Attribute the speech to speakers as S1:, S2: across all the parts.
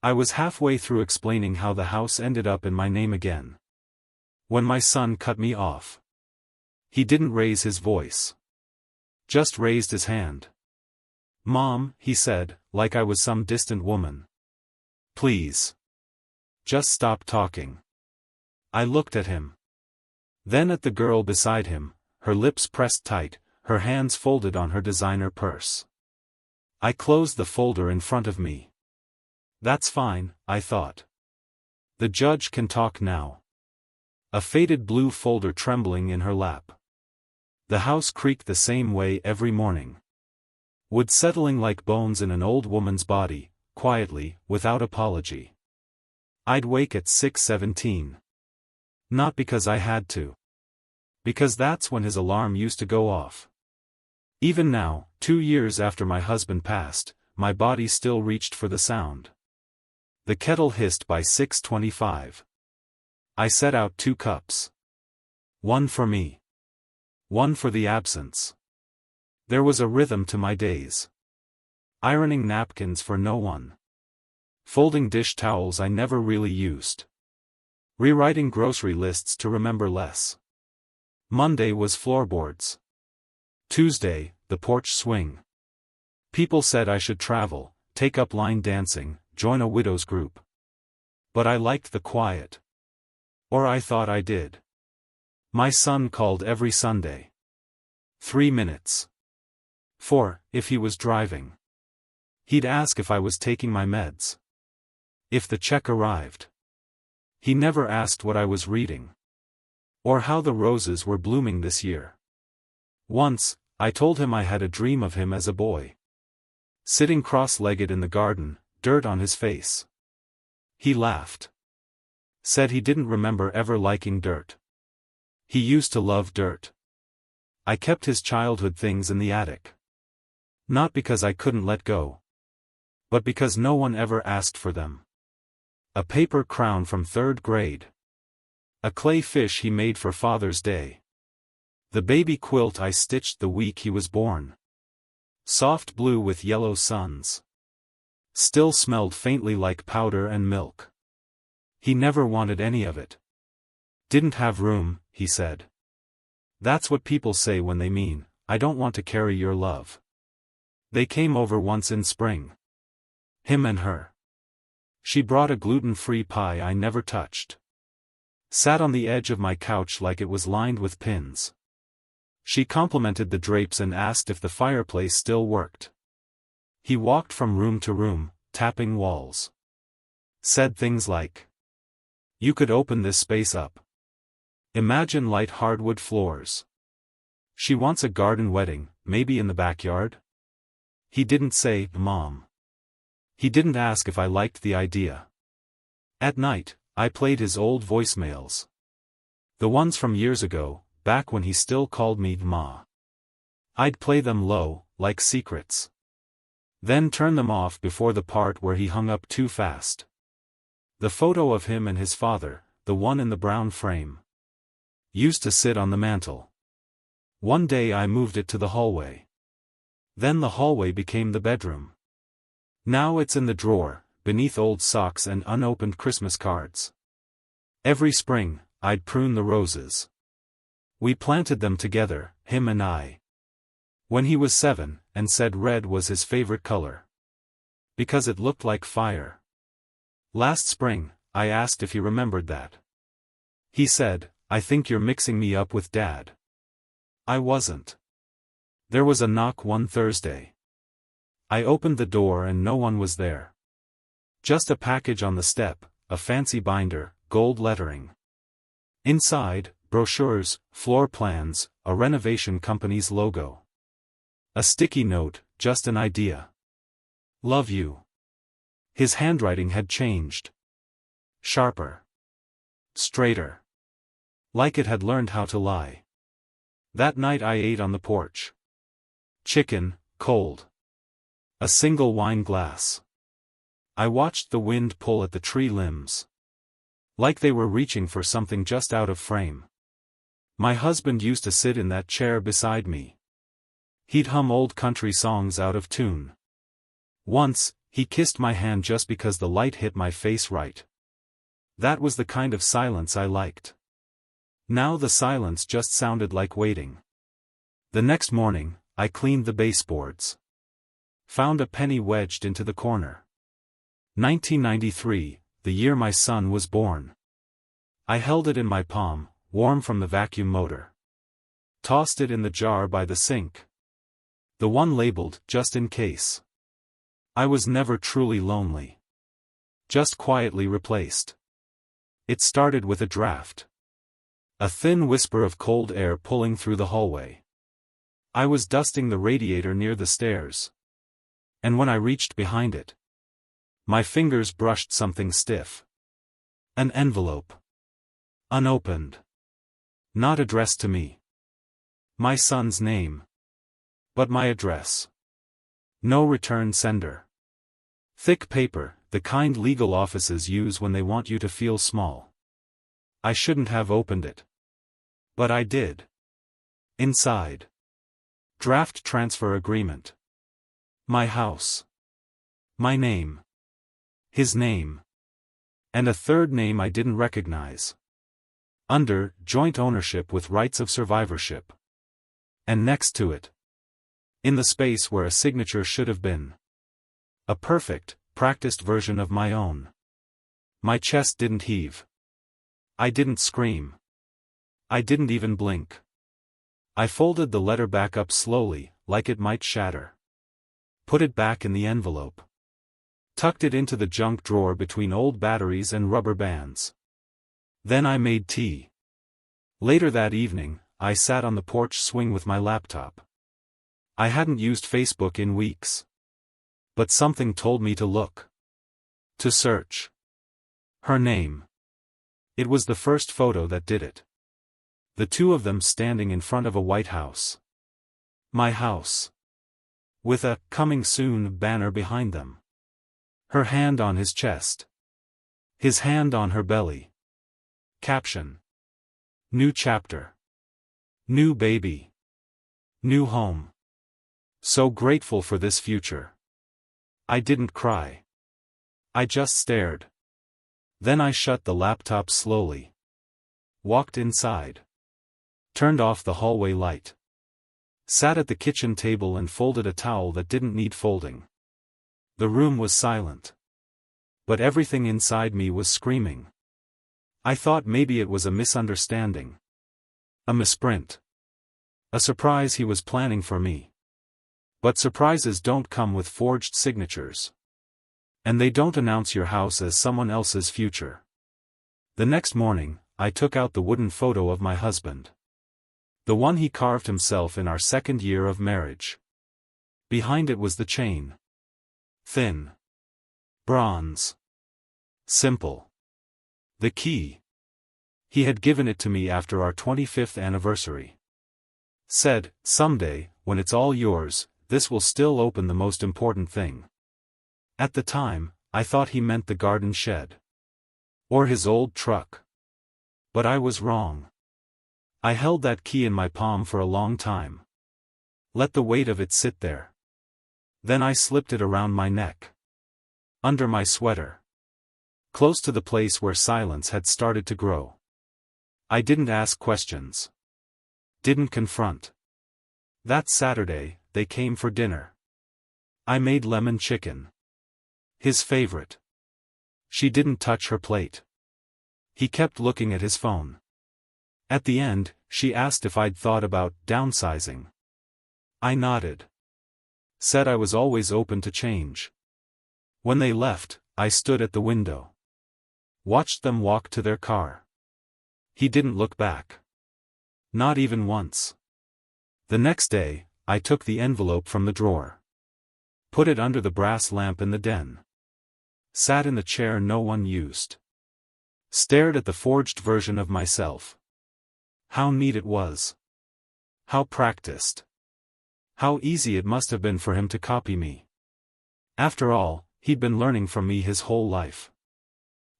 S1: I was halfway through explaining how the house ended up in my name again, when my son cut me off. He didn't raise his voice. Just raised his hand. "Mom," he said, like I was some distant woman. "Please. Just stop talking." I looked at him. Then at the girl beside him, her lips pressed tight, her hands folded on her designer purse. I closed the folder in front of me. That's fine, I thought. The judge can talk now. A faded blue folder trembling in her lap. The house creaked the same way every morning. Wood settling like bones in an old woman's body, quietly, without apology. I'd wake at 6:17. Not because I had to. Because that's when his alarm used to go off. Even now, 2 years after my husband passed, my body still reached for the sound. The kettle hissed by 6:25. I set out 2 cups. One for me. One for the absence. There was a rhythm to my days. Ironing napkins for no one. Folding dish towels I never really used. Rewriting grocery lists to remember less. Monday was floorboards. Tuesday, the porch swing. People said I should travel, take up line dancing, join a widows group. But I liked the quiet. Or I thought I did. My son called every Sunday. 3 minutes. 4, if he was driving. He'd ask if I was taking my meds. If the check arrived. He never asked what I was reading. Or how the roses were blooming this year. Once, I told him I had a dream of him as a boy. Sitting cross-legged in the garden, dirt on his face. He laughed. Said he didn't remember ever liking dirt. He used to love dirt. I kept his childhood things in the attic. Not because I couldn't let go. But because no one ever asked for them. A paper crown from 3rd grade. A clay fish he made for Father's Day. The baby quilt I stitched the week he was born. Soft blue with yellow suns. Still smelled faintly like powder and milk. He never wanted any of it. Didn't have room, he said. That's what people say when they mean, I don't want to carry your love. They came over once in spring. Him and her. She brought a gluten-free pie I never touched. Sat on the edge of my couch like it was lined with pins. She complimented the drapes and asked if the fireplace still worked. He walked from room to room, tapping walls. Said things like, "You could open this space up. Imagine light hardwood floors. She wants a garden wedding, maybe in the backyard?" He didn't say, "Mom." He didn't ask if I liked the idea. At night, I played his old voicemails. The ones from years ago, back when he still called me Ma. I'd play them low, like secrets. Then turn them off before the part where he hung up too fast. The photo of him and his father, the one in the brown frame, used to sit on the mantel. One day I moved it to the hallway. Then the hallway became the bedroom. Now it's in the drawer, beneath old socks and unopened Christmas cards. Every spring, I'd prune the roses. We planted them together, him and I. When he was 7, and said red was his favorite color. Because it looked like fire. Last spring, I asked if he remembered that. He said, "I think you're mixing me up with Dad." I wasn't. There was a knock one Thursday. I opened the door and no one was there. Just a package on the step, a fancy binder, gold lettering. Inside, brochures, floor plans, a renovation company's logo. A sticky note, just an idea. "Love you." His handwriting had changed. Sharper. Straighter. Like it had learned how to lie. That night I ate on the porch. Chicken, cold. A single wine glass. I watched the wind pull at the tree limbs. Like they were reaching for something just out of frame. My husband used to sit in that chair beside me. He'd hum old country songs out of tune. Once, He kissed my hand just because the light hit my face right. That was the kind of silence I liked. Now the silence just sounded like waiting. The next morning, I cleaned the baseboards. Found a penny wedged into the corner. 1993, the year my son was born. I held it in my palm, warm from the vacuum motor. Tossed it in the jar by the sink. The one labeled, just in case. I was never truly lonely. Just quietly replaced. It started with a draft. A thin whisper of cold air pulling through the hallway. I was dusting the radiator near the stairs. And when I reached behind it, my fingers brushed something stiff. An envelope. Unopened. Not addressed to me. My son's name. But my address. No return sender. Thick paper, the kind legal offices use when they want you to feel small. I shouldn't have opened it. But I did. Inside. Draft transfer agreement. My house. My name. His name. And a third name I didn't recognize. Under, joint ownership with rights of survivorship. And next to it, in the space where a signature should have been, a perfect, practiced version of my own. My chest didn't heave. I didn't scream. I didn't even blink. I folded the letter back up slowly, like it might shatter. Put it back in the envelope. Tucked it into the junk drawer between old batteries and rubber bands. Then I made tea. Later that evening, I sat on the porch swing with my laptop. I hadn't used Facebook in weeks. But something told me to look. To search. Her name. It was the first photo that did it. The two of them standing in front of a White House. My house. With a "coming soon" banner behind them. Her hand on his chest. His hand on her belly. Caption. New chapter. New baby. New home. So grateful for this future. I didn't cry. I just stared. Then I shut the laptop slowly. Walked inside. Turned off the hallway light. Sat at the kitchen table and folded a towel that didn't need folding. The room was silent. But everything inside me was screaming. I thought maybe it was a misunderstanding. A misprint. A surprise he was planning for me. But surprises don't come with forged signatures. And they don't announce your house as someone else's future. The next morning, I took out the wooden photo of my husband. The one he carved himself in our second year of marriage. Behind it was the chain. Thin. Bronze. Simple. The key. He had given it to me after our 25th anniversary. Said, someday, when it's all yours, this will still open the most important thing. At the time, I thought he meant the garden shed. Or his old truck. But I was wrong. I held that key in my palm for a long time. Let the weight of it sit there. Then I slipped it around my neck. Under my sweater. Close to the place where silence had started to grow. I didn't ask questions. Didn't confront. That Saturday, they came for dinner. I made lemon chicken. His favorite. She didn't touch her plate. He kept looking at his phone. At the end, she asked if I'd thought about downsizing. I nodded. Said I was always open to change. When they left, I stood at the window. Watched them walk to their car. He didn't look back. Not even once. The next day, I took the envelope from the drawer. Put it under the brass lamp in the den. Sat in the chair no one used. Stared at the forged version of myself. How neat it was. How practiced. How easy it must have been for him to copy me. After all, he'd been learning from me his whole life.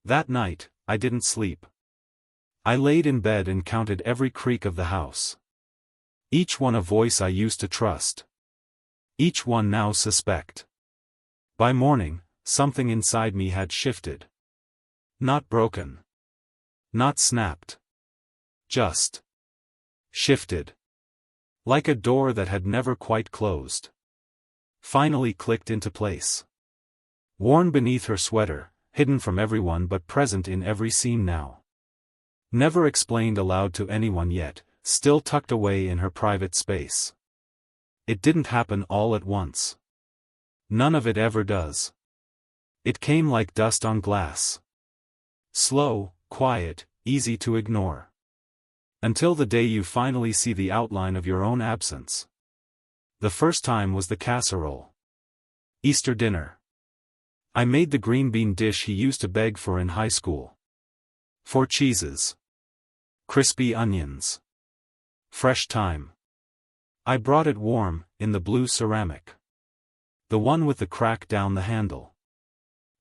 S1: That night, I didn't sleep. I laid in bed and counted every creak of the house. Each one a voice I used to trust. Each one now suspect. By morning, something inside me had shifted. Not broken. Not snapped. Just shifted. Like a door that had never quite closed. Finally clicked into place. Worn beneath her sweater, hidden from everyone but present in every scene now. Never explained aloud to anyone yet, still tucked away in her private space. It didn't happen all at once. None of it ever does. It came like dust on glass. Slow, quiet, easy to ignore. Until the day you finally see the outline of your own absence. The first time was the casserole. Easter dinner. I made the green bean dish he used to beg for in high school. 4 cheeses. Crispy onions. Fresh thyme. I brought it warm, in the blue ceramic. The one with the crack down the handle.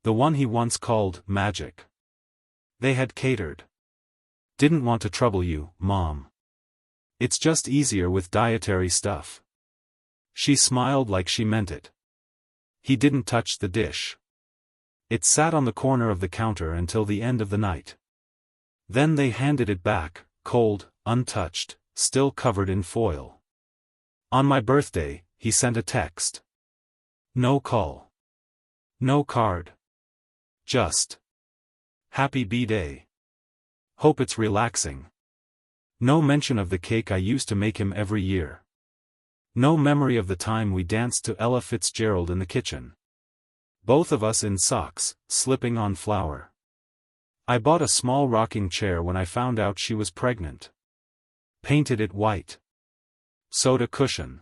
S1: The one he once called magic. They had catered. Didn't want to trouble you, Mom. It's just easier with dietary stuff. She smiled like she meant it. He didn't touch the dish. It sat on the corner of the counter until the end of the night. Then they handed it back, cold, untouched, still covered in foil. On my birthday, he sent a text. No call. No card. Just. Happy B-Day. Hope it's relaxing. No mention of the cake I used to make him every year. No memory of the time we danced to Ella Fitzgerald in the kitchen. Both of us in socks, slipping on flour. I bought a small rocking chair when I found out she was pregnant. Painted it white. Sewed a cushion.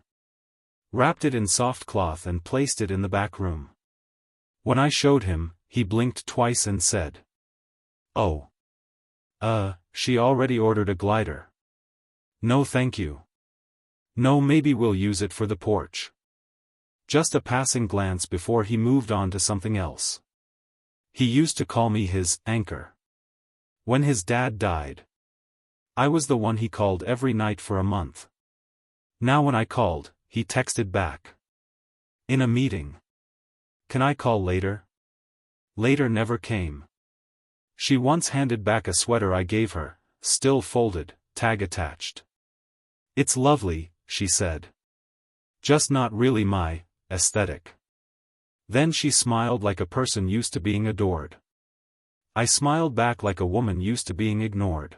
S1: Wrapped it in soft cloth and placed it in the back room. When I showed him, he blinked twice and said, "Oh. She already ordered a glider. No thank you. No, maybe we'll use it for the porch." Just a passing glance before he moved on to something else. He used to call me his anchor. When his dad died, I was the one he called every night for a month. Now when I called, he texted back. In a meeting. Can I call later? Later never came. She once handed back a sweater I gave her, still folded, tag attached. It's lovely, she said. Just not really my aesthetic. Then she smiled like a person used to being adored. I smiled back like a woman used to being ignored.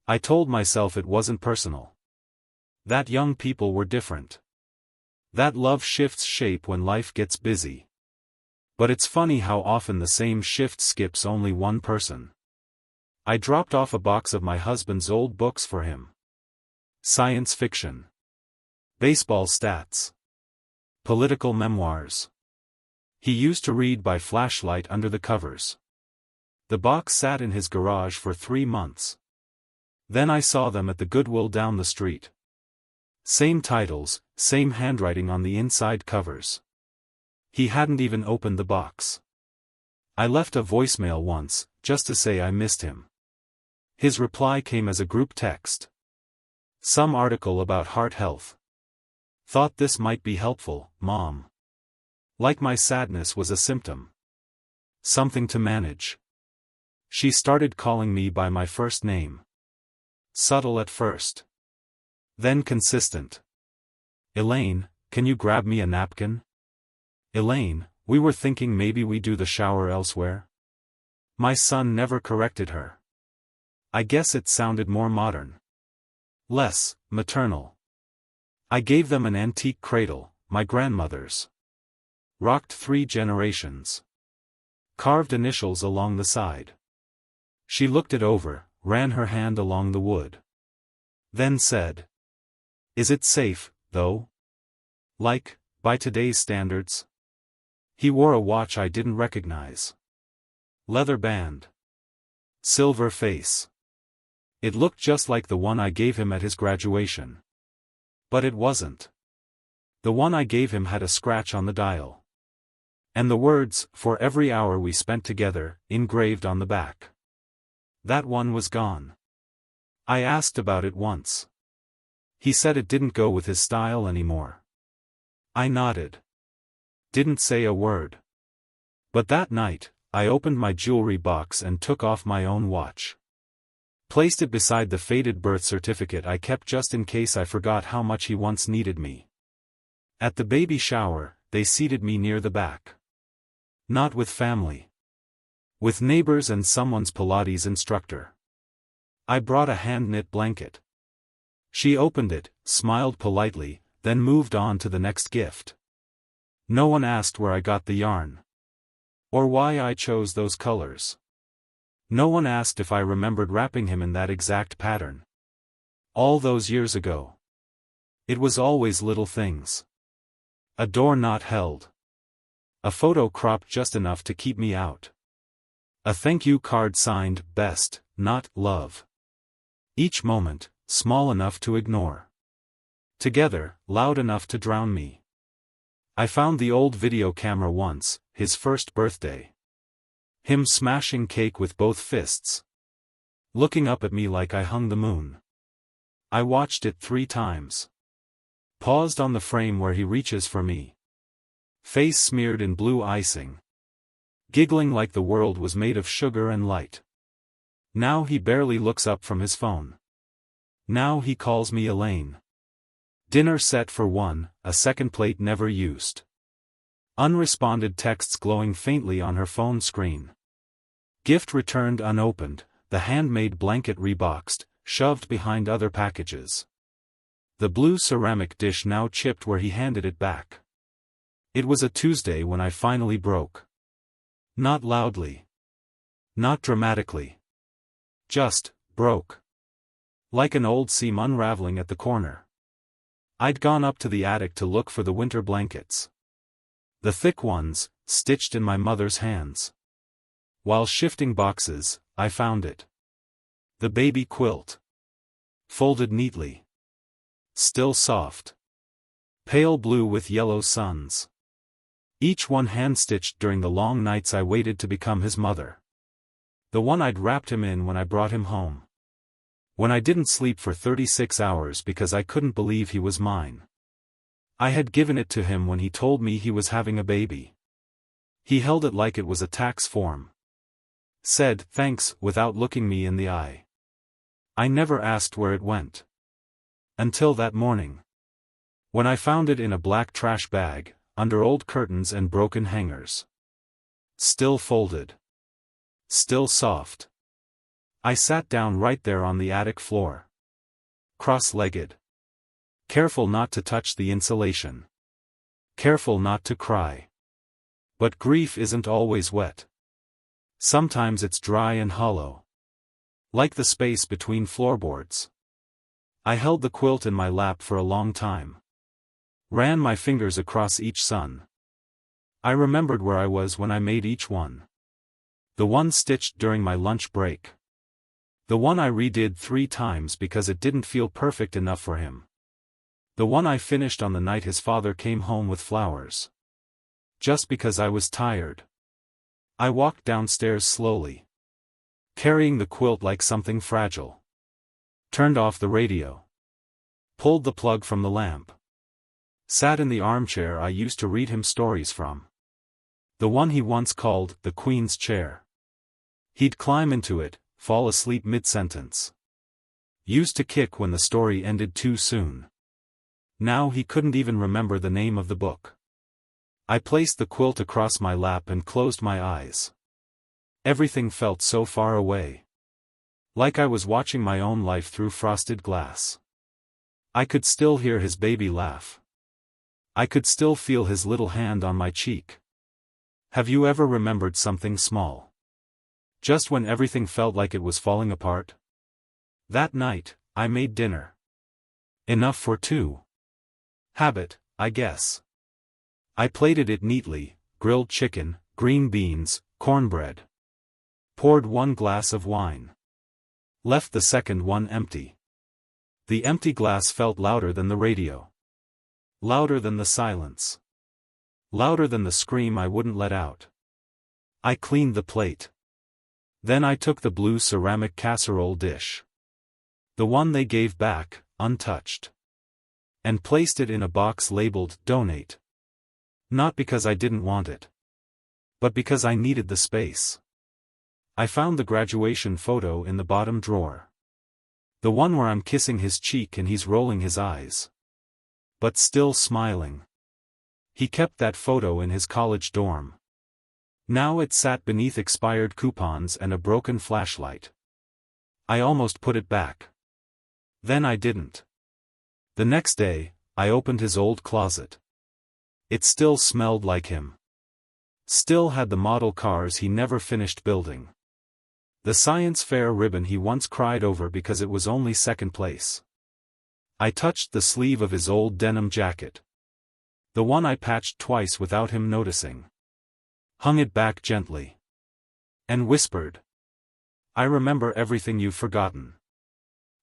S1: I told myself it wasn't personal. That young people were different. That love shifts shape when life gets busy. But it's funny how often the same shift skips only one person. I dropped off a box of my husband's old books for him. Science fiction. Baseball stats. Political memoirs. He used to read by flashlight under the covers. The box sat in his garage for 3 months. Then I saw them at the Goodwill down the street. Same titles, same handwriting on the inside covers. He hadn't even opened the box. I left a voicemail once, just to say I missed him. His reply came as a group text. Some article about heart health. Thought this might be helpful, Mom. Like my sadness was a symptom. Something to manage. She started calling me by my first name. Subtle at first. Then consistent. Elaine, can you grab me a napkin? Elaine, we were thinking maybe we do the shower elsewhere. My son never corrected her. I guess it sounded more modern. Less maternal. I gave them an antique cradle, my grandmother's. Rocked 3 generations. Carved initials along the side. She looked it over, ran her hand along the wood. Then said, "Is it safe, though? Like, by today's standards?" He wore a watch I didn't recognize. Leather band. Silver face. It looked just like the one I gave him at his graduation. But it wasn't. The one I gave him had a scratch on the dial. And the words, "for every hour we spent together," engraved on the back. That one was gone. I asked about it once. He said it didn't go with his style anymore. I nodded. Didn't say a word. But that night, I opened my jewelry box and took off my own watch. Placed it beside the faded birth certificate I kept just in case I forgot how much he once needed me. At the baby shower, they seated me near the back. Not with family. With neighbors and someone's Pilates instructor. I brought a hand-knit blanket. She opened it, smiled politely, then moved on to the next gift. No one asked where I got the yarn. Or why I chose those colors. No one asked if I remembered wrapping him in that exact pattern. All those years ago. It was always little things. A door not held. A photo cropped just enough to keep me out. A thank you card signed, best, not, love. Each moment, small enough to ignore. Together, loud enough to drown me. I found the old video camera once, his first birthday. Him smashing cake with both fists. Looking up at me like I hung the moon. I watched it 3 times. Paused on the frame where he reaches for me. Face smeared in blue icing. Giggling like the world was made of sugar and light. Now he barely looks up from his phone. Now he calls me Elaine. Dinner set for 1, a second plate never used. Unresponded texts glowing faintly on her phone screen. Gift returned unopened, the handmade blanket reboxed, shoved behind other packages. The blue ceramic dish now chipped where he handed it back. It was a Tuesday when I finally broke. Not loudly. Not dramatically. Just, broke. Like an old seam unraveling at the corner. I'd gone up to the attic to look for the winter blankets. The thick ones, stitched in my mother's hands. While shifting boxes, I found it. The baby quilt. Folded neatly. Still soft. Pale blue with yellow suns. Each one hand-stitched during the long nights I waited to become his mother. The one I'd wrapped him in when I brought him home. When I didn't sleep for 36 hours because I couldn't believe he was mine. I had given it to him when he told me he was having a baby. He held it like it was a tax form. Said thanks without looking me in the eye. I never asked where it went. Until that morning. When I found it in a black trash bag, under old curtains and broken hangers. Still folded. Still soft. I sat down right there on the attic floor. Cross-legged. Careful not to touch the insulation. Careful not to cry. But grief isn't always wet. Sometimes it's dry and hollow. Like the space between floorboards. I held the quilt in my lap for a long time. Ran my fingers across each sun. I remembered where I was when I made each one. The one stitched during my lunch break. The one I redid 3 times because it didn't feel perfect enough for him. The one I finished on the night his father came home with flowers. Just because I was tired. I walked downstairs slowly. Carrying the quilt like something fragile. Turned off the radio. Pulled the plug from the lamp. Sat in the armchair I used to read him stories from. The one he once called the Queen's chair. He'd climb into it, fall asleep mid-sentence. Used to kick when the story ended too soon. Now he couldn't even remember the name of the book. I placed the quilt across my lap and closed my eyes. Everything felt so far away. Like I was watching my own life through frosted glass. I could still hear his baby laugh. I could still feel his little hand on my cheek. Have you ever remembered something small? Just when everything felt like it was falling apart? That night, I made dinner. Enough for 2. Habit, I guess. I plated it neatly, grilled chicken, green beans, cornbread. Poured 1 glass of wine. Left the second one empty. The empty glass felt louder than the radio. Louder than the silence. Louder than the scream I wouldn't let out. I cleaned the plate. Then I took the blue ceramic casserole dish. The one they gave back, untouched. And placed it in a box labeled, donate. Not because I didn't want it. but because I needed the space. I found the graduation photo in the bottom drawer. The one where I'm kissing his cheek and he's rolling his eyes. But still smiling. He kept that photo in his college dorm. Now it sat beneath expired coupons and a broken flashlight. I almost put it back. Then I didn't. The next day, I opened his old closet. It still smelled like him. Still had the model cars he never finished building. The science fair ribbon he once cried over because it was only second place. I touched the sleeve of his old denim jacket. The one I patched twice without him noticing. Hung it back gently. And whispered. I remember everything you've forgotten.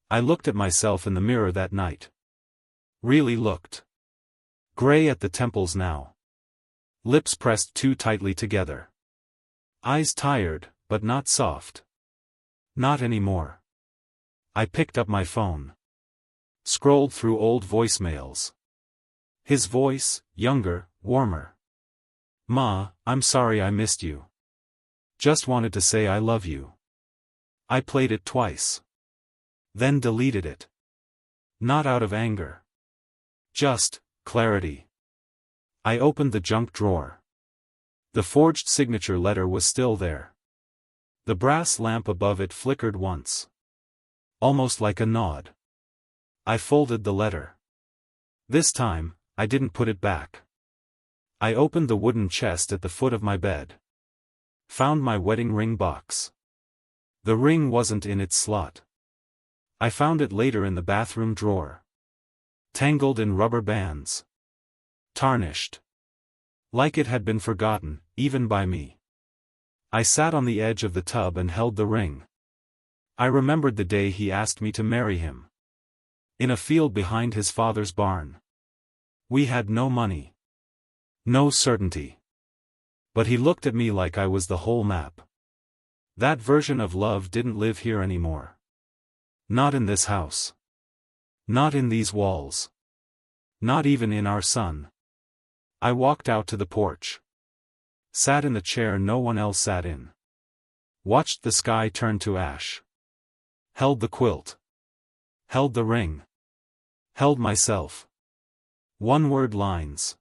S1: I looked at myself in the mirror that night. Really looked. Gray at the temples now. Lips pressed too tightly together. Eyes tired, but not soft. Not anymore. I picked up my phone. Scrolled through old voicemails. His voice, younger, warmer. Ma, I'm sorry I missed you. Just wanted to say I love you. I played it twice. Then deleted it. Not out of anger. Just clarity. I opened the junk drawer. The forged signature letter was still there. The brass lamp above it flickered once. Almost like a nod. I folded the letter. This time, I didn't put it back. I opened the wooden chest at the foot of my bed. Found my wedding ring box. The ring wasn't in its slot. I found it later in the bathroom drawer. Tangled in rubber bands. Tarnished. Like it had been forgotten, even by me. I sat on the edge of the tub and held the ring. I remembered the day he asked me to marry him. In a field behind his father's barn. We had no money. No certainty. But he looked at me like I was the whole map. That version of love didn't live here anymore. Not in this house. Not in these walls. Not even in our son. I walked out to the porch. Sat in the chair no one else sat in. Watched the sky turn to ash. Held the quilt. Held the ring. Held myself. One-word lines.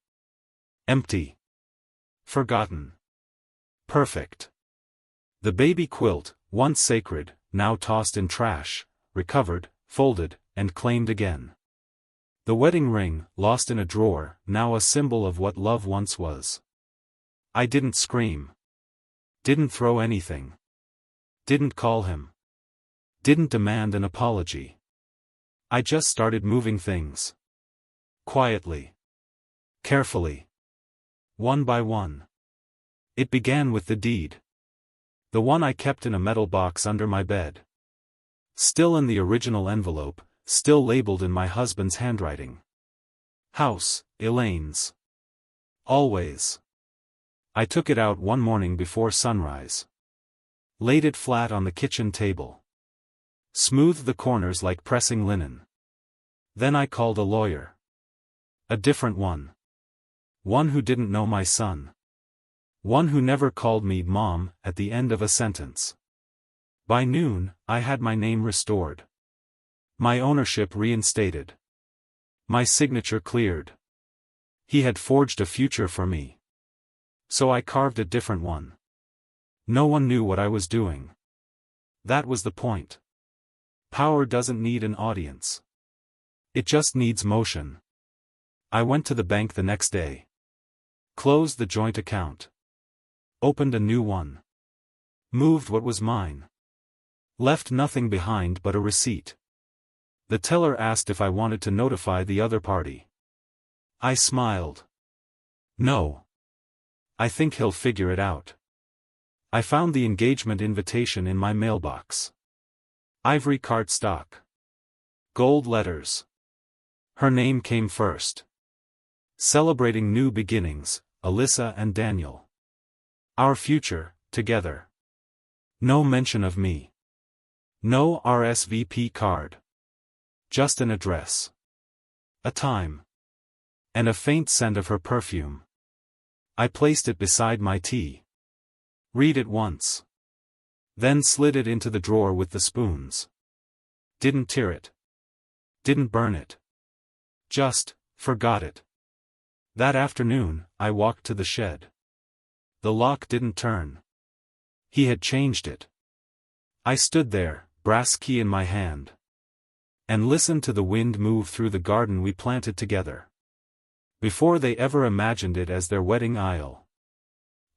S1: Empty. Forgotten. Perfect. The baby quilt, once sacred, now tossed in trash, recovered, folded, and claimed again. The wedding ring, lost in a drawer, now a symbol of what love once was. I didn't scream. Didn't throw anything. Didn't call him. Didn't demand an apology. I just started moving things. Quietly. Carefully. One by one. It began with the deed. The one I kept in a metal box under my bed. Still in the original envelope, still labeled in my husband's handwriting. House, Elaine's. Always. I took it out one morning before sunrise. Laid it flat on the kitchen table. Smoothed the corners like pressing linen. Then I called a lawyer. A different one. One who didn't know my son. One who never called me Mom at the end of a sentence. By noon, I had my name restored. My ownership reinstated. My signature cleared. He had forged a future for me. So I carved a different one. No one knew what I was doing. That was the point. Power doesn't need an audience. It just needs motion. I went to the bank the next day. Closed the joint account. Opened a new one. Moved what was mine. Left nothing behind but a receipt. The teller asked if I wanted to notify the other party. I smiled. No. I think he'll figure it out. I found the engagement invitation in my mailbox. Ivory cardstock. Gold letters. Her name came first. Celebrating new beginnings, Alyssa and Daniel. Our future, together. No mention of me. No RSVP card. Just an address. A time. And a faint scent of her perfume. I placed it beside my tea. Read it once. Then slid it into the drawer with the spoons. Didn't tear it. Didn't burn it. Just forgot it. That afternoon, I walked to the shed. The lock didn't turn. He had changed it. I stood there, brass key in my hand, and listened to the wind move through the garden we planted together. Before they ever imagined it as their wedding aisle.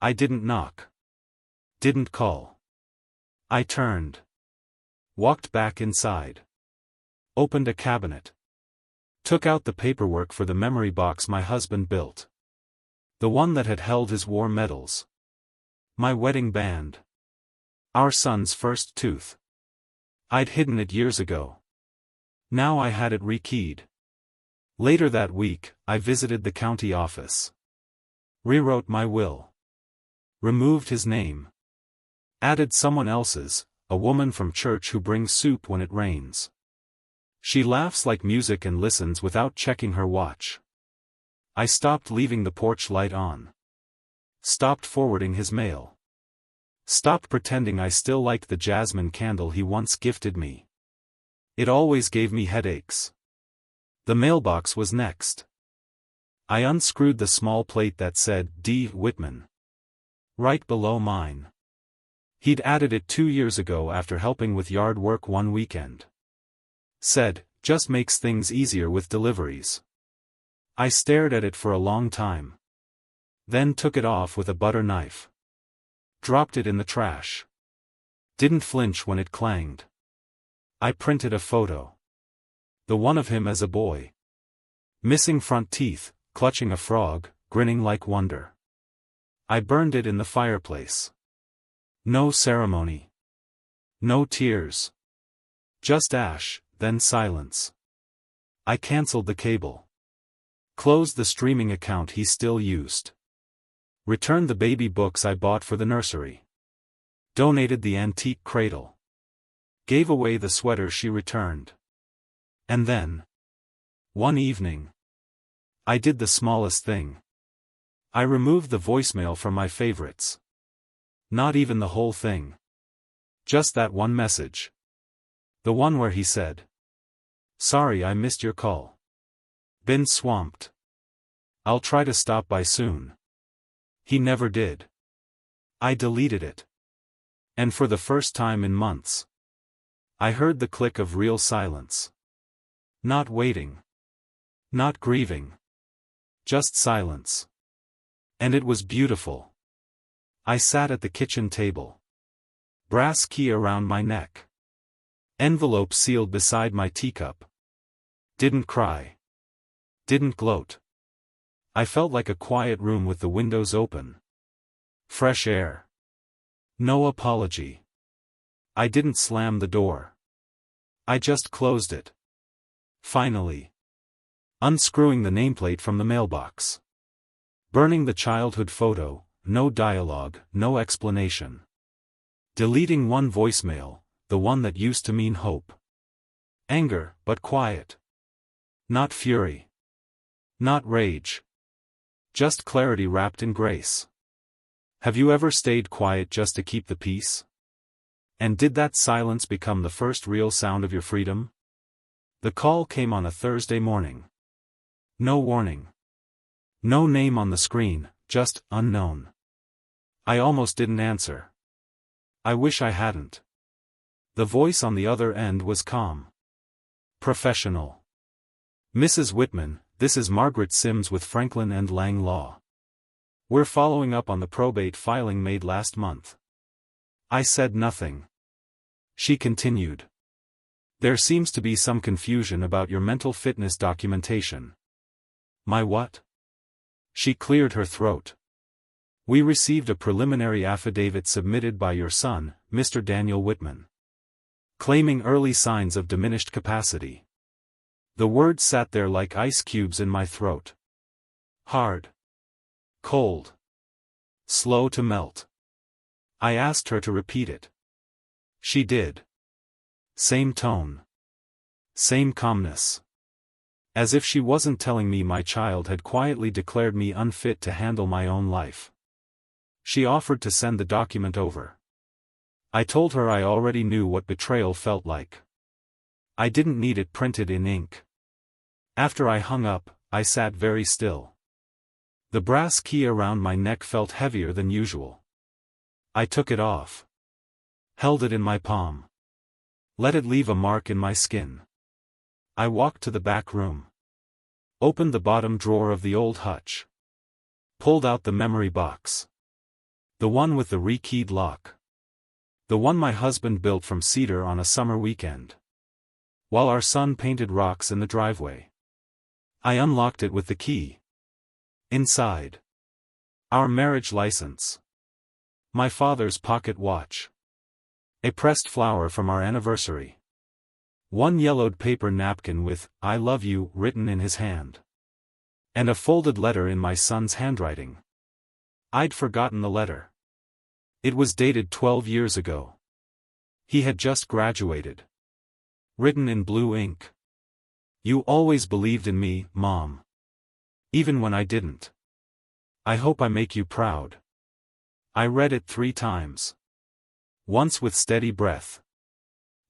S1: I didn't knock. Didn't call. I turned. Walked back inside. Opened a cabinet. Took out the paperwork for the memory box my husband built. The one that had held his war medals. My wedding band. Our son's first tooth. I'd hidden it years ago. Now I had it rekeyed. Later that week, I visited the county office. Rewrote my will. Removed his name. Added someone else's, a woman from church who brings soup when it rains. She laughs like music and listens without checking her watch. I stopped leaving the porch light on. Stopped forwarding his mail. Stopped pretending I still liked the jasmine candle he once gifted me. It always gave me headaches. The mailbox was next. I unscrewed the small plate that said D. Whitman. Right below mine. He'd added it 2 years ago after helping with yard work one weekend. Said, just makes things easier with deliveries. I stared at it for a long time. Then took it off with a butter knife. Dropped it in the trash. Didn't flinch when it clanged. I printed a photo. The one of him as a boy. Missing front teeth, clutching a frog, grinning like wonder. I burned it in the fireplace. No ceremony. No tears. Just ash, then silence. I canceled the cable. Closed the streaming account he still used. Returned the baby books I bought for the nursery. Donated the antique cradle. Gave away the sweater she returned. And then, one evening, I did the smallest thing. I removed the voicemail from my favorites. Not even the whole thing. Just that one message. The one where he said, "Sorry I missed your call. Been swamped. I'll try to stop by soon." He never did. I deleted it. And for the first time in months, I heard the click of real silence. Not waiting. Not grieving. Just silence. And it was beautiful. I sat at the kitchen table. Brass key around my neck. Envelope sealed beside my teacup. Didn't cry. Didn't gloat. I felt like a quiet room with the windows open. Fresh air. No apology. I didn't slam the door. I just closed it. Finally. Unscrewing the nameplate from the mailbox. Burning the childhood photo, no dialogue, no explanation. Deleting one voicemail, the one that used to mean hope. Anger, but quiet. Not fury. Not rage. Just clarity wrapped in grace. Have you ever stayed quiet just to keep the peace? And did that silence become the first real sound of your freedom? The call came on a Thursday morning. No warning. No name on the screen, just unknown. I almost didn't answer. I wish I hadn't. The voice on the other end was calm. Professional. "Mrs. Whitman, this is Margaret Sims with Franklin and Lang Law. We're following up on the probate filing made last month." I said nothing. She continued. "There seems to be some confusion about your mental fitness documentation." "My what?" She cleared her throat. "We received a preliminary affidavit submitted by your son, Mr. Daniel Whitman, claiming early signs of diminished capacity." The words sat there like ice cubes in my throat. Hard. Cold. Slow to melt. I asked her to repeat it. She did. Same tone. Same calmness. As if she wasn't telling me my child had quietly declared me unfit to handle my own life. She offered to send the document over. I told her I already knew what betrayal felt like. I didn't need it printed in ink. After I hung up, I sat very still. The brass key around my neck felt heavier than usual. I took it off. Held it in my palm. Let it leave a mark in my skin. I walked to the back room. Opened the bottom drawer of the old hutch. Pulled out the memory box. The one with the rekeyed lock. The one my husband built from cedar on a summer weekend, while our son painted rocks in the driveway. I unlocked it with the key. Inside, our marriage license. My father's pocket watch. A pressed flower from our anniversary. One yellowed paper napkin with, "I love you," written in his hand. And a folded letter in my son's handwriting. I'd forgotten the letter. It was dated 12 years ago. He had just graduated. Written in blue ink. "You always believed in me, Mom. Even when I didn't. I hope I make you proud." I read it 3 times. Once with steady breath.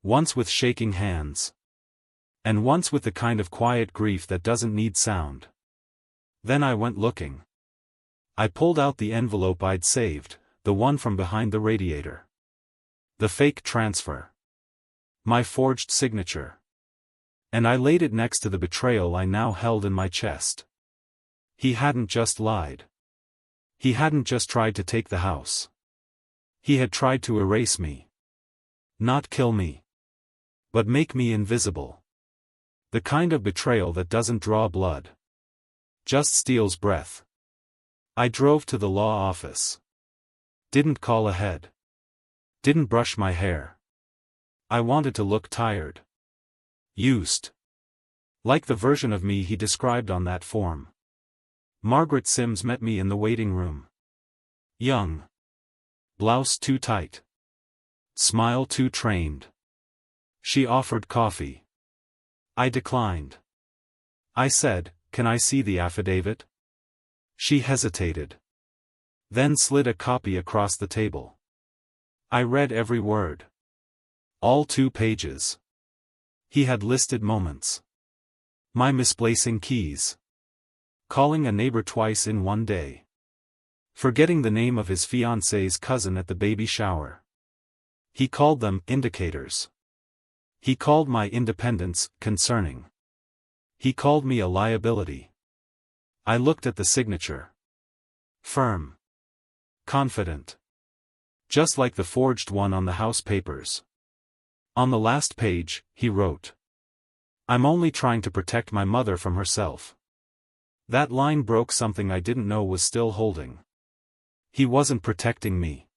S1: Once with shaking hands. And once with the kind of quiet grief that doesn't need sound. Then I went looking. I pulled out the envelope I'd saved, the one from behind the radiator. The fake transfer. My forged signature. And I laid it next to the betrayal I now held in my chest. He hadn't just lied. He hadn't just tried to take the house. He had tried to erase me. Not kill me. But make me invisible. The kind of betrayal that doesn't draw blood. Just steals breath. I drove to the law office. Didn't call ahead. Didn't brush my hair. I wanted to look tired. Used. Like the version of me he described on that form. Margaret Sims met me in the waiting room. Young. Blouse too tight. Smile too trained. She offered coffee. I declined. I said, "Can I see the affidavit?" She hesitated. Then slid a copy across the table. I read every word. All 2 pages. He had listed moments. My misplacing keys. Calling a neighbor twice in one day. Forgetting the name of his fiancée's cousin at the baby shower. He called them indicators. He called my independence concerning. He called me a liability. I looked at the signature. Firm. Confident. Just like the forged one on the house papers. On the last page, he wrote, "I'm only trying to protect my mother from herself." That line broke something I didn't know was still holding. He wasn't protecting me.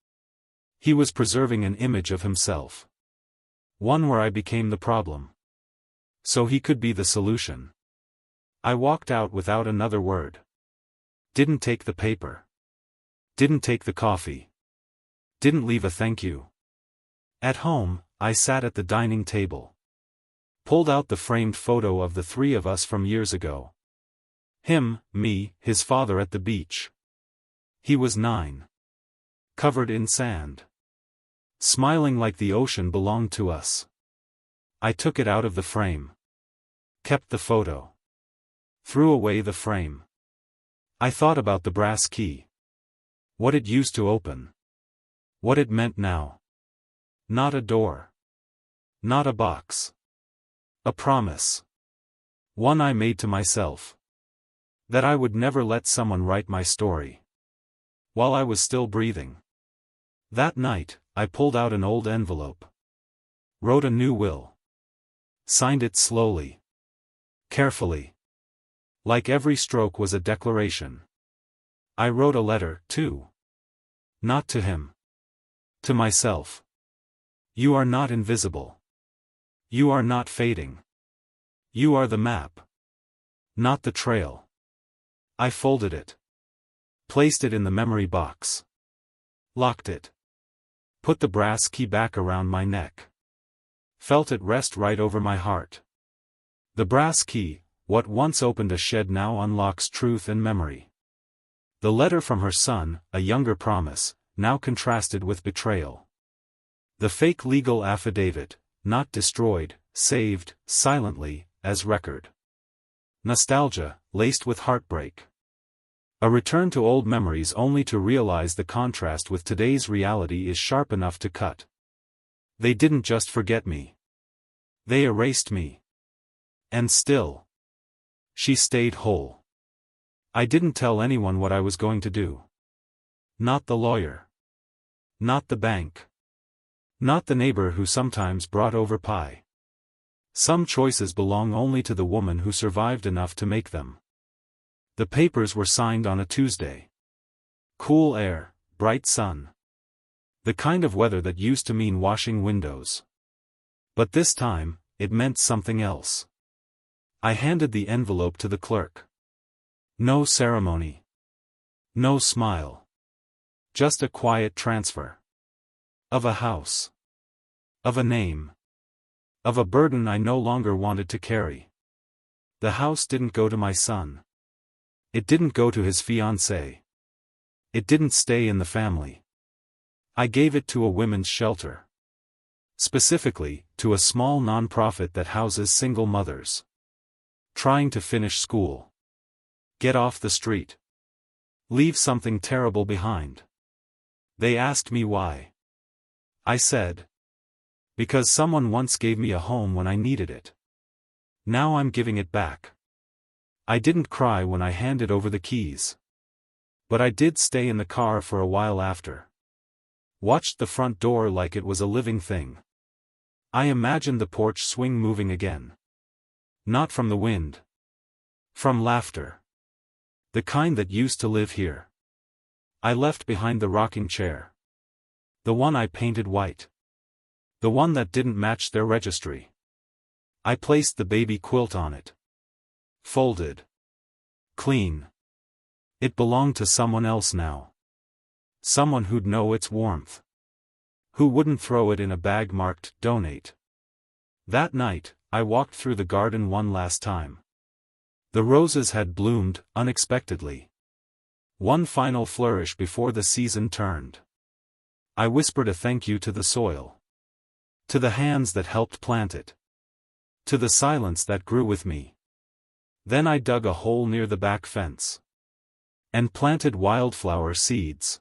S1: He was preserving an image of himself. One where I became the problem. So he could be the solution. I walked out without another word. Didn't take the paper. Didn't take the coffee. Didn't leave a thank you. At home, I sat at the dining table. Pulled out the framed photo of the 3 of us from years ago. Him, me, his father at the beach. He was 9. Covered in sand. Smiling like the ocean belonged to us. I took it out of the frame. Kept the photo. Threw away the frame. I thought about the brass key. What it used to open. What it meant now. Not a door. Not a box. A promise. One I made to myself. That I would never let someone write my story. While I was still breathing. That night, I pulled out an old envelope. Wrote a new will. Signed it slowly. Carefully. Like every stroke was a declaration. I wrote a letter, too. Not to him. To myself. You are not invisible. You are not fading. You are the map. Not the trail. I folded it. Placed it in the memory box. Locked it. Put the brass key back around my neck. Felt it rest right over my heart. The brass key, what once opened a shed now unlocks truth and memory. The letter from her son, a younger promise, now contrasted with betrayal. The fake legal affidavit, not destroyed, saved, silently, as record. Nostalgia, laced with heartbreak. A return to old memories only to realize the contrast with today's reality is sharp enough to cut. They didn't just forget me. They erased me. And still, she stayed whole. I didn't tell anyone what I was going to do. Not the lawyer. Not the bank. Not the neighbor who sometimes brought over pie. Some choices belong only to the woman who survived enough to make them. The papers were signed on a Tuesday. Cool air, bright sun. The kind of weather that used to mean washing windows. But this time, it meant something else. I handed the envelope to the clerk. No ceremony. No smile. Just a quiet transfer. Of a house. Of a name. Of a burden I no longer wanted to carry. The house didn't go to my son. It didn't go to his fiancée. It didn't stay in the family. I gave it to a women's shelter. Specifically, to a small non-profit that houses single mothers. Trying to finish school. Get off the street. Leave something terrible behind. They asked me why. I said. Because someone once gave me a home when I needed it. Now I'm giving it back. I didn't cry when I handed over the keys. But I did stay in the car for a while after. Watched the front door like it was a living thing. I imagined the porch swing moving again. Not from the wind. From laughter. The kind that used to live here. I left behind the rocking chair. The one I painted white. The one that didn't match their registry. I placed the baby quilt on it. Folded. Clean. It belonged to someone else now. Someone who'd know its warmth. Who wouldn't throw it in a bag marked, donate. That night, I walked through the garden one last time. The roses had bloomed, unexpectedly. One final flourish before the season turned. I whispered a thank you to the soil. To the hands that helped plant it. To the silence that grew with me. Then I dug a hole near the back fence. And planted wildflower seeds.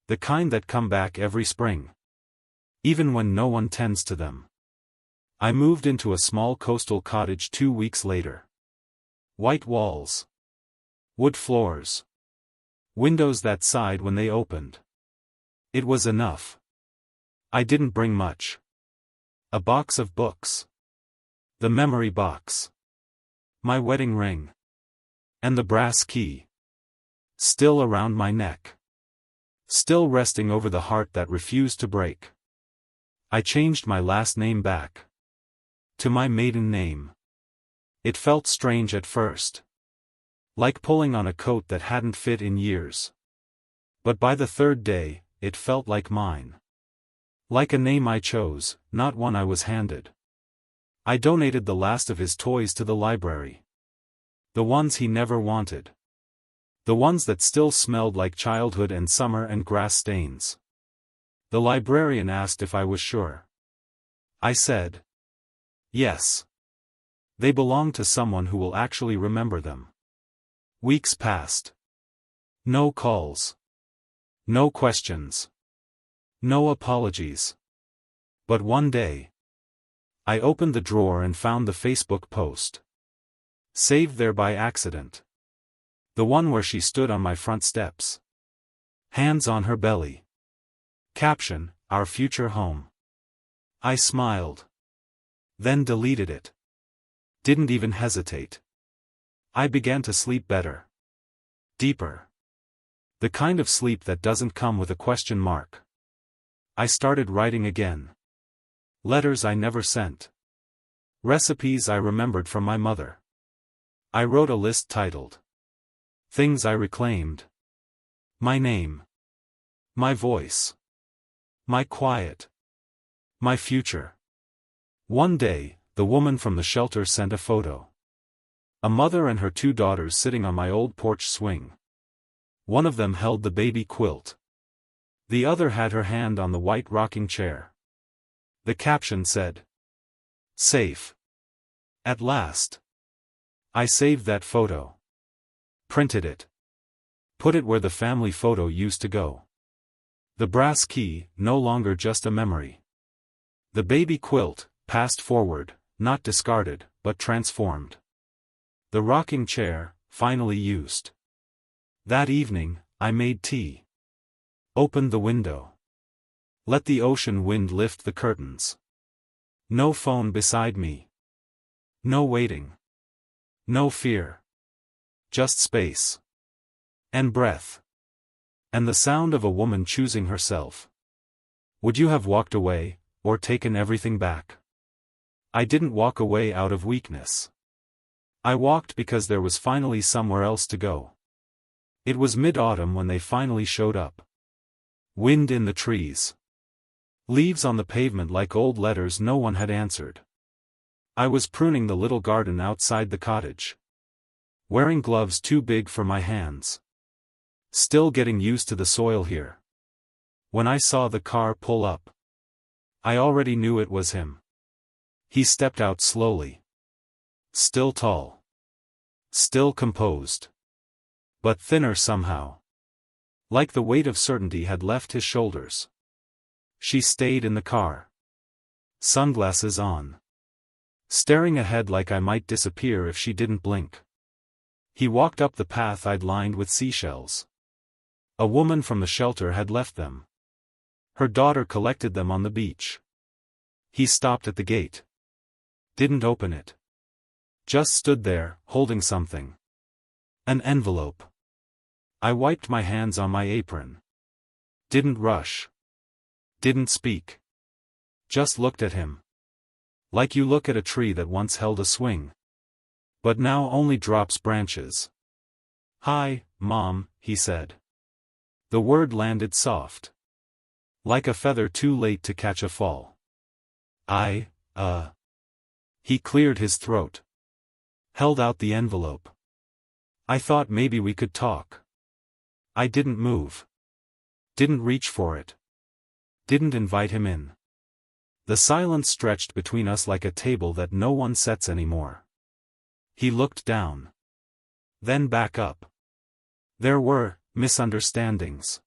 S1: The kind that come back every spring. Even when no one tends to them. I moved into a small coastal cottage 2 weeks later. White walls. Wood floors. Windows that sighed when they opened. It was enough. I didn't bring much. A box of books. The memory box. My wedding ring. And the brass key. Still around my neck. Still resting over the heart that refused to break. I changed my last name back. To my maiden name. It felt strange at first. Like pulling on a coat that hadn't fit in years. But by the third day, it felt like mine. Like a name I chose, not one I was handed. I donated the last of his toys to the library. The ones he never wanted. The ones that still smelled like childhood and summer and grass stains. The librarian asked if I was sure. I said. Yes. They belong to someone who will actually remember them. Weeks passed. No calls. No questions. No apologies. But one day, I opened the drawer and found the Facebook post. Saved there by accident. The one where she stood on my front steps. Hands on her belly. Caption, our future home. I smiled. Then deleted it. Didn't even hesitate. I began to sleep better. Deeper. The kind of sleep that doesn't come with a question mark. I started writing again. Letters I never sent. Recipes I remembered from my mother. I wrote a list titled Things I Reclaimed. My name. My voice. My quiet. My future. One day, the woman from the shelter sent a photo. A mother and her 2 daughters sitting on my old porch swing. One of them held the baby quilt. The other had her hand on the white rocking chair. The caption said, "Safe. At last." I saved that photo. Printed it. Put it where the family photo used to go. The brass key, no longer just a memory. The baby quilt, passed forward, not discarded, but transformed. The rocking chair, finally used. That evening, I made tea. Opened the window. Let the ocean wind lift the curtains. No phone beside me. No waiting. No fear. Just space. And breath. And the sound of a woman choosing herself. Would you have walked away, or taken everything back? I didn't walk away out of weakness. I walked because there was finally somewhere else to go. It was mid-autumn when they finally showed up. Wind in the trees. Leaves on the pavement like old letters no one had answered. I was pruning the little garden outside the cottage. Wearing gloves too big for my hands. Still getting used to the soil here. When I saw the car pull up, I already knew it was him. He stepped out slowly. Still tall. Still composed. But thinner somehow. Like the weight of certainty had left his shoulders. She stayed in the car. Sunglasses on. Staring ahead like I might disappear if she didn't blink. He walked up the path I'd lined with seashells. A woman from the shelter had left them. Her daughter collected them on the beach. He stopped at the gate. Didn't open it. Just stood there, holding something. An envelope. I wiped my hands on my apron. Didn't rush. Didn't speak. Just looked at him. Like you look at a tree that once held a swing. But now only drops branches. "Hi, Mom," he said. The word landed soft. Like a feather too late to catch a fall. He cleared his throat. Held out the envelope. I thought maybe we could talk. I didn't move. Didn't reach for it. Didn't invite him in. The silence stretched between us like a table that no one sets anymore. He looked down. Then back up. There were misunderstandings.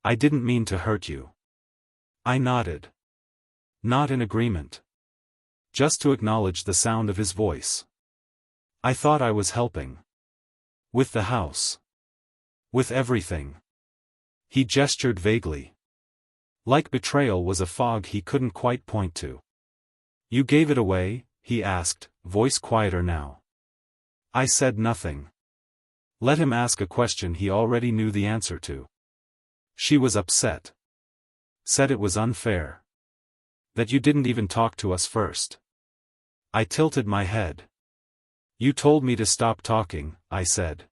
S1: I didn't mean to hurt you. I nodded. Not in agreement. Just to acknowledge the sound of his voice. I thought I was helping. With the house. With everything. He gestured vaguely. Like betrayal was a fog he couldn't quite point to. "You gave it away?" he asked, voice quieter now. I said nothing. Let him ask a question he already knew the answer to. She was upset. Said it was unfair. That you didn't even talk to us first. I tilted my head. "You told me to stop talking," I said.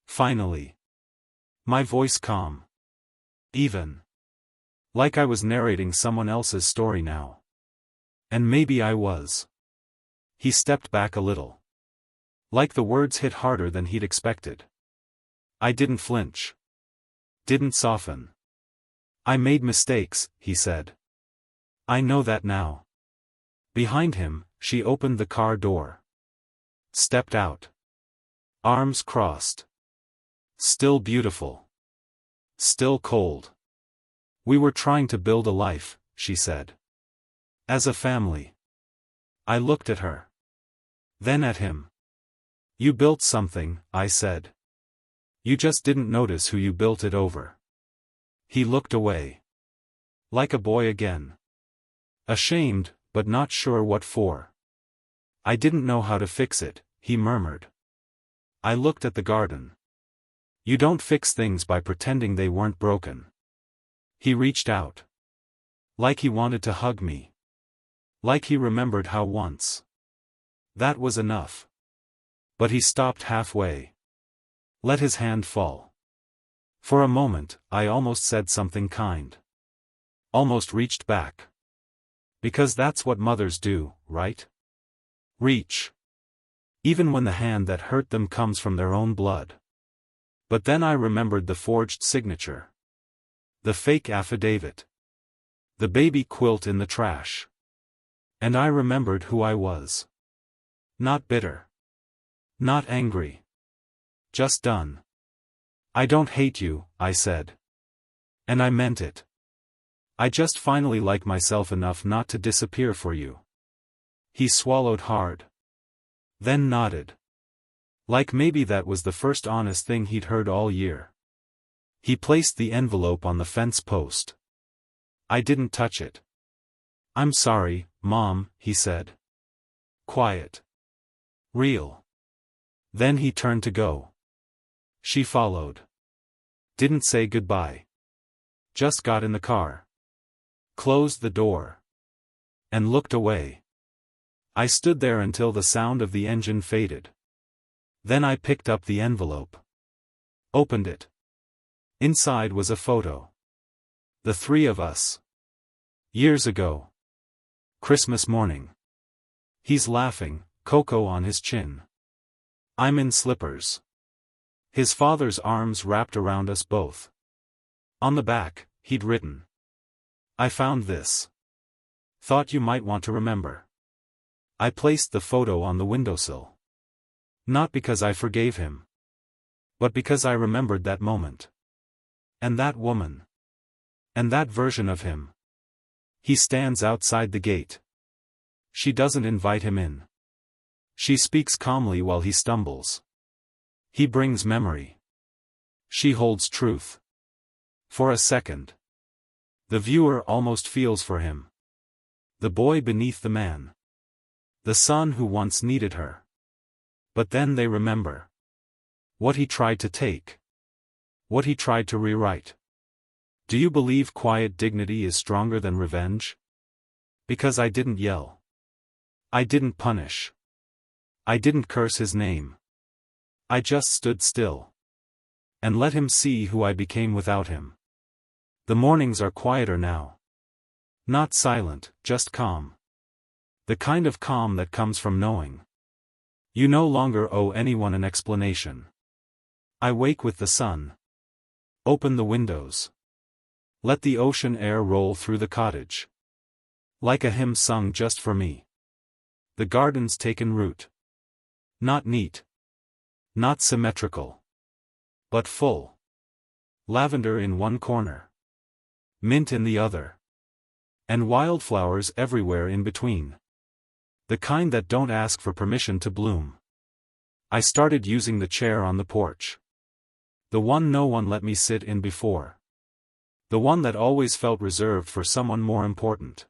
S1: Finally. My voice calm. Even. Like I was narrating someone else's story now. And maybe I was. He stepped back a little. Like the words hit harder than he'd expected. I didn't flinch. Didn't soften. "I made mistakes," he said. "I know that now." Behind him, she opened the car door. Stepped out. Arms crossed. Still beautiful. Still cold. "We were trying to build a life," she said. "As a family." I looked at her. Then at him. "You built something," I said. "You just didn't notice who you built it over." He looked away. Like a boy again. Ashamed, but not sure what for. "I didn't know how to fix it," he murmured. I looked at the garden. "You don't fix things by pretending they weren't broken." He reached out. Like he wanted to hug me. Like he remembered how once. That was enough. But he stopped halfway. Let his hand fall. For a moment, I almost said something kind. Almost reached back. Because that's what mothers do, right? Reach. Even when the hand that hurt them comes from their own blood. But then I remembered the forged signature. The fake affidavit. The baby quilt in the trash. And I remembered who I was. Not bitter. Not angry. Just done. I don't hate you, I said. And I meant it. I just finally like myself enough not to disappear for you. He swallowed hard. Then nodded. Like maybe that was the first honest thing he'd heard all year. He placed the envelope on the fence post. I didn't touch it. I'm sorry, Mom, he said. Quiet. Real. Then he turned to go. She followed. Didn't say goodbye. Just got in the car. Closed the door. And looked away. I stood there until the sound of the engine faded. Then I picked up the envelope. Opened it. Inside was a photo. The three of us. Years ago. Christmas morning. He's laughing, cocoa on his chin. I'm in slippers. His father's arms wrapped around us both. On the back, he'd written. I found this. Thought you might want to remember. I placed the photo on the windowsill. Not because I forgave him. But because I remembered that moment. And that woman. And that version of him. He stands outside the gate. She doesn't invite him in. She speaks calmly while he stumbles. He brings memory. She holds truth. For a second. The viewer almost feels for him. The boy beneath the man. The son who once needed her. But then they remember. What he tried to take. What he tried to rewrite. Do you believe quiet dignity is stronger than revenge? Because I didn't yell. I didn't punish. I didn't curse his name. I just stood still. And let him see who I became without him. The mornings are quieter now. Not silent, just calm. The kind of calm that comes from knowing. You no longer owe anyone an explanation. I wake with the sun. Open the windows. Let the ocean air roll through the cottage. Like a hymn sung just for me. The garden's taken root. Not neat. Not symmetrical. But full. Lavender in one corner. Mint in the other. And wildflowers everywhere in between. The kind that don't ask for permission to bloom. I started using the chair on the porch. The one no one let me sit in before. The one that always felt reserved for someone more important.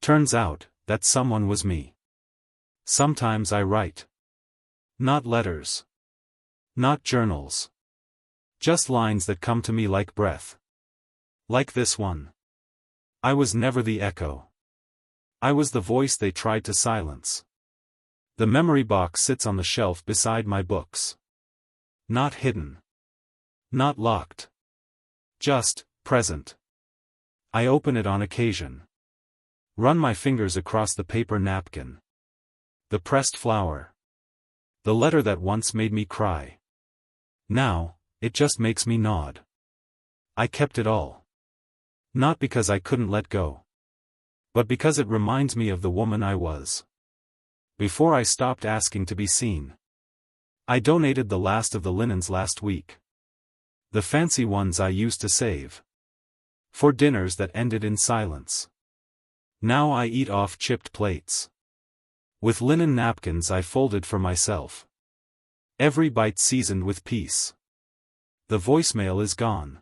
S1: Turns out, that someone was me. Sometimes I write. Not letters. Not journals. Just lines that come to me like breath. Like this one. I was never the echo. I was the voice they tried to silence. The memory box sits on the shelf beside my books. Not hidden. Not locked. Just, present. I open it on occasion. Run my fingers across the paper napkin. The pressed flower. The letter that once made me cry. Now, it just makes me nod. I kept it all. Not because I couldn't let go. But because it reminds me of the woman I was. Before I stopped asking to be seen. I donated the last of the linens last week. The fancy ones I used to save. For dinners that ended in silence. Now I eat off chipped plates. With linen napkins I folded for myself. Every bite seasoned with peace. The voicemail is gone.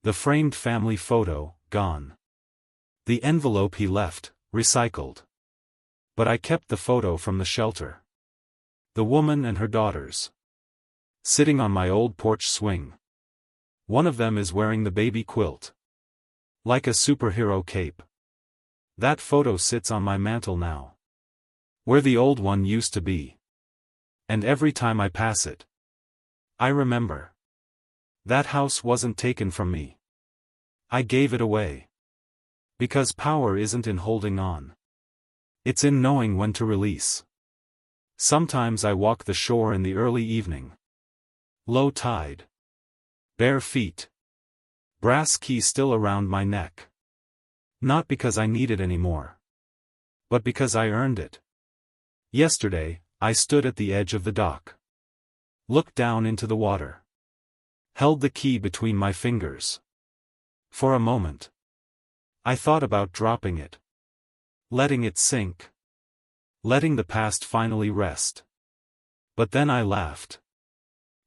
S1: The framed family photo, gone. The envelope he left, recycled. But I kept the photo from the shelter. The woman and her daughters. Sitting on my old porch swing. One of them is wearing the baby quilt. Like a superhero cape. That photo sits on my mantle now. Where the old one used to be. And every time I pass it, I remember. That house wasn't taken from me. I gave it away. Because power isn't in holding on. It's in knowing when to release. Sometimes I walk the shore in the early evening. Low tide. Bare feet. Brass key still around my neck. Not because I need it anymore, but because I earned it. Yesterday, I stood at the edge of the dock. Looked down into the water. Held the key between my fingers. For a moment, I thought about dropping it. Letting it sink. Letting the past finally rest. But then I laughed.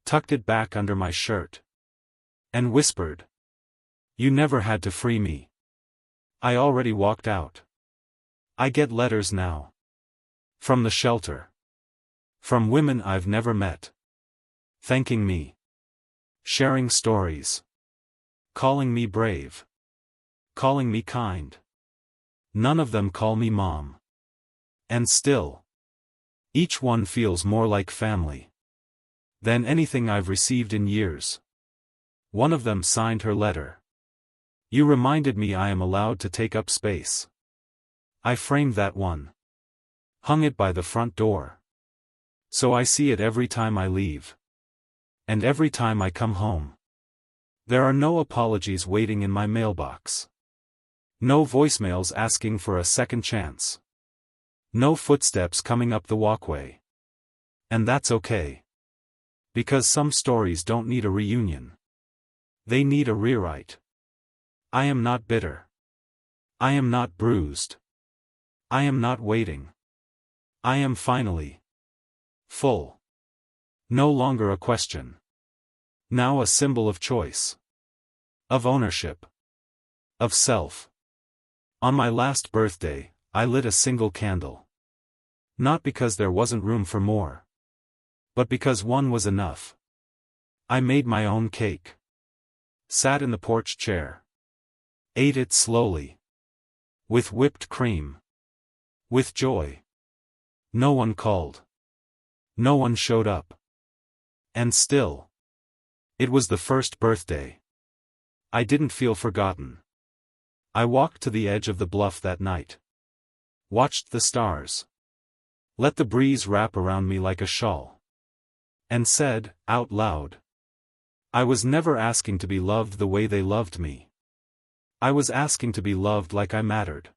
S1: Tucked it back under my shirt. And whispered. You never had to free me. I already walked out. I get letters now. From the shelter. From women I've never met. Thanking me. Sharing stories. Calling me brave. Calling me kind. None of them call me mom. And still, each one feels more like family than anything I've received in years. One of them signed her letter. You reminded me I am allowed to take up space. I framed that one. Hung it by the front door. So I see it every time I leave. And every time I come home. There are no apologies waiting in my mailbox. No voicemails asking for a second chance. No footsteps coming up the walkway. And that's okay. Because some stories don't need a reunion. They need a rewrite. I am not bitter. I am not bruised. I am not waiting. I am finally full. No longer a question. Now a symbol of choice. Of ownership. Of self. On my last birthday, I lit a single candle. Not because there wasn't room for more. But because one was enough. I made my own cake. Sat in the porch chair. Ate it slowly. With whipped cream. With joy. No one called. No one showed up. And still. It was the first birthday. I didn't feel forgotten. I walked to the edge of the bluff that night. Watched the stars. Let the breeze wrap around me like a shawl. And said, out loud. I was never asking to be loved the way they loved me. I was asking to be loved like I mattered.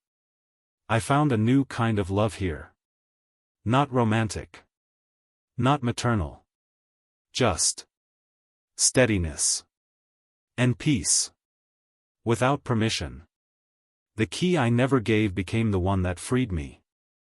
S1: I found a new kind of love here. Not romantic. Not maternal. Just steadiness. And peace. Without permission. The key I never gave became the one that freed me.